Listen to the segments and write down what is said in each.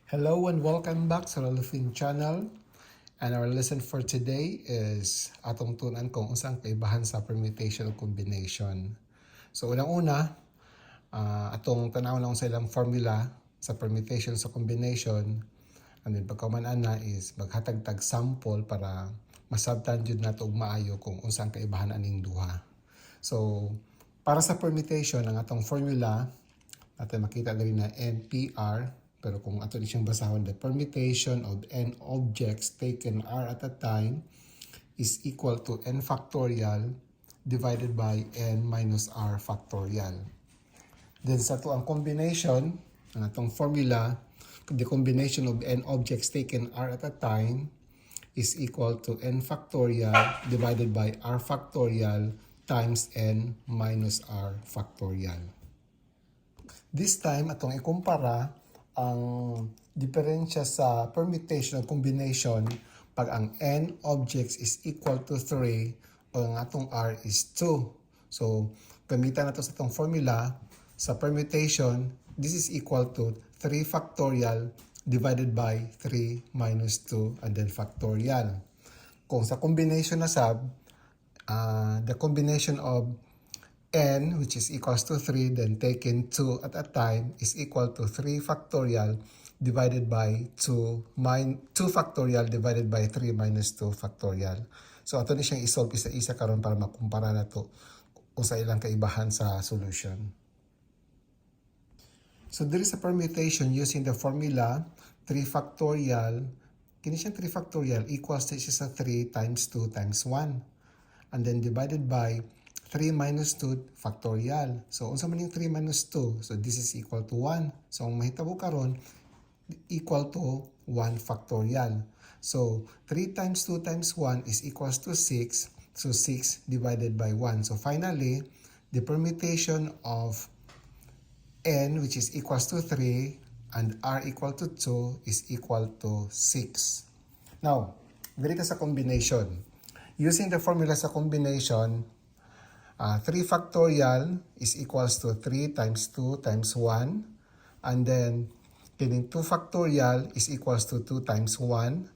Hello and welcome back sa Lolofin Channel. And our lesson for today is atong tunan kung unsang kaibahan sa permutation o combination. So unang-una, atong tanaw lang sa ilang formula sa permutation sa combination. And then pagkauman na is maghatag tag sample para masabtan jud nato og maayo kung unsang kaibahan aning duha. So para sa permutation ang atong formula natin makita dali na NPR. Pero kung ato siyang basahon, the permutation of n objects taken r at a time is equal to n factorial divided by n minus r factorial. Then sa to ang combination, ang atong formula, the combination of n objects taken r at a time is equal to n factorial divided by r factorial times n minus r factorial. This time, atong ikumpara ang diferensya sa permutation o combination pag ang n objects is equal to 3 o ang atong r is 2. So, gamitan nato sa itong formula sa permutation, this is equal to 3 factorial divided by 3 minus 2 and then factorial. Kung sa combination na sab, the combination of n, which is equals to 3, then taken 2 at a time is equal to 3 factorial divided by 2 factorial divided by 3 minus 2 factorial. So, ato ni siyang isolve isa-isa karon para makumpara na to kung sa ilang kaibahan sa solution. So, there is a permutation using the formula 3 factorial. Kini siyang 3 factorial equals to siya sa 3 times 2 times 1. And then divided by 3 minus 2 factorial. So, unsa man yung 3 minus 2? So, this is equal to 1. So, ang mahitabo karon equal to 1 factorial. So, 3 times 2 times 1 is equals to 6. So, 6 divided by 1. So, finally, the permutation of n, which is equals to 3, and r equal to 2 is equal to 6. Now, dito sa combination. Using the formula sa combination, 3 factorial is equals to 3 times 2 times 1. And then, kining 2 factorial is equals to 2 times 1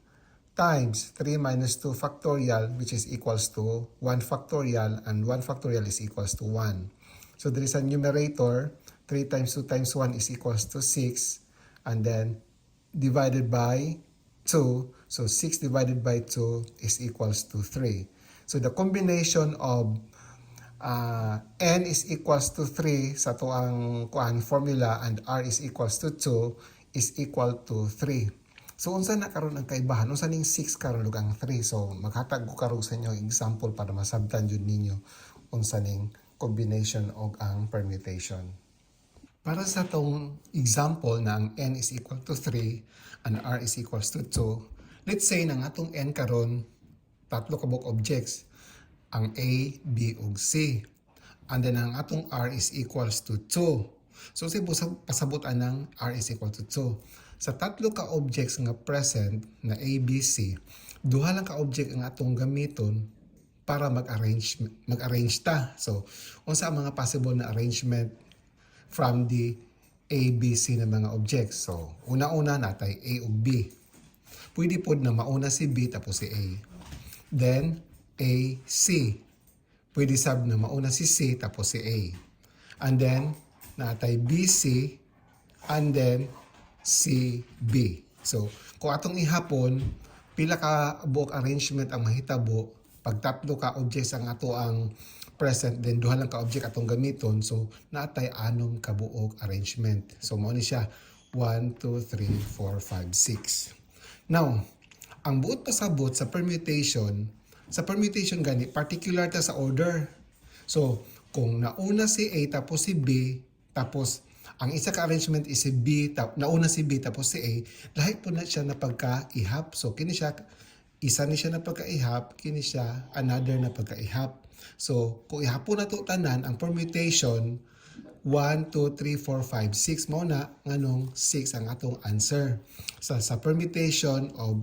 times 3 minus 2 factorial, which is equals to 1 factorial, and 1 factorial is equals to 1. So, there is a numerator, 3 times 2 times 1 is equals to 6. And then, divided by 2. So, 6 divided by 2 is equals to 3. So, the combination of n is equals to 3 sa tuang formula and r is equals to 2 is equal to 3. So, unsa na karon ang kaibahan? Unsa ning 6 karon ug ang 3? So, maghatag ko karon sa inyo example para masabtan jud ninyo unsa ning combination og ang permutation. Para sa tong example na ang n is equal to 3 and r is equals to 2, let's say na atong n karon tatlo ka buok objects, ang A, B, ug C. And then ang atong R is equals to 2. So say pasabot anang R is equal to 2. Sa tatlo ka objects nga present na A, B, C, duha lang ka object ang atong gamiton para mag-arrange ta. So unsa ang mga possible na arrangement from the A, B, C na mga objects? So una-una natay A ug B. Pwede pod na mauna si B tapos si A. Then A, C. Pwede sab na mauna si C tapos si A. And then, natay B, C, and then C, B. So, kung atong ihapon, pila ka buok arrangement ang mahitabo, pag tatlo ka objects ang ato ang present, then duha lang ka object atong gamiton, so natay anom ka buok arrangement. So, mao ni siya 1, 2, 3, 4, 5, 6. Now, ang buot pasabot sa permutation gani, particular ta sa order. So, kung nauna si A tapos si B, tapos ang isa ka arrangement is si B, nauna si B tapos si A, lahi po na siya na pagka-ihap. So, kini siya, isa ni siya na pagka-ihap, kini siya another na pagka-ihap. So, kung ihapon na to tanan, ang permutation, 1, 2, 3, 4, 5, 6, mao na, nganong 6 ang atong answer. So, sa permutation of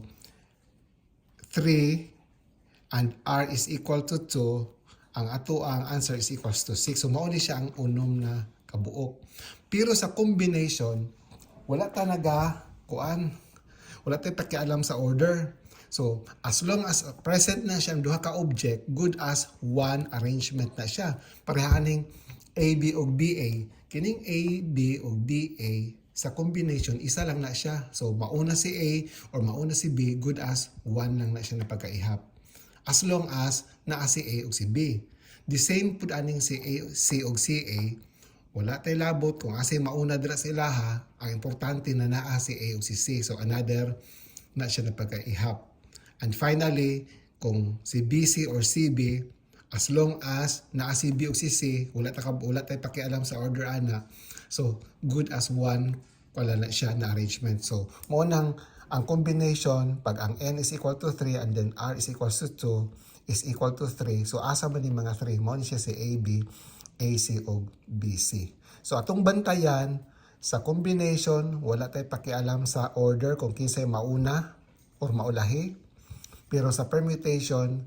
3, and r is equal to 2, ang ato ang answer is equals to 6. So, mao ni siya ang unom na kabuok. Pero sa combination, wala talaga kuan. Wala tay pakialam sa order. So, as long as present na siya ang duha ka object, good as one arrangement na siya. Parehaning A, B, o BA. Kining A, B, o BA sa combination, isa lang na siya. So, mauna si A or mauna si B, good as one lang na siya na pagkaihap. As long as naa si A o si B. The same pud aning si A, C o si A, wala tay labot kung asay mauna dira sa ilaha, ang importante na naa si A o si C. So, another na siya na pagkaihap. And finally, kung si BC or CB, as long as naa si B o si C, wala tayo pakialam sa order ana. So, good as one, wala na siya na arrangement. So, mo nang ang combination, pag ang N is equal to 3 and then R is equal to 2 is equal to 3. So, asa man yung mga 3? Mo siya si AB, AC o BC. So, atong bantayan, sa combination, wala tayo pakialam sa order kung kinsay mauna or maulahi. Pero sa permutation,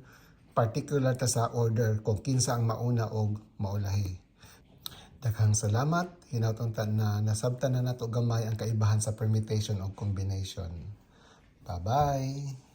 particular ta sa order kung kinsa ang mauna o maulahi. Daghang salamat. Hinaut na nasabtan na nato gamay ang kaibahan sa permutation o combination. Bye-bye!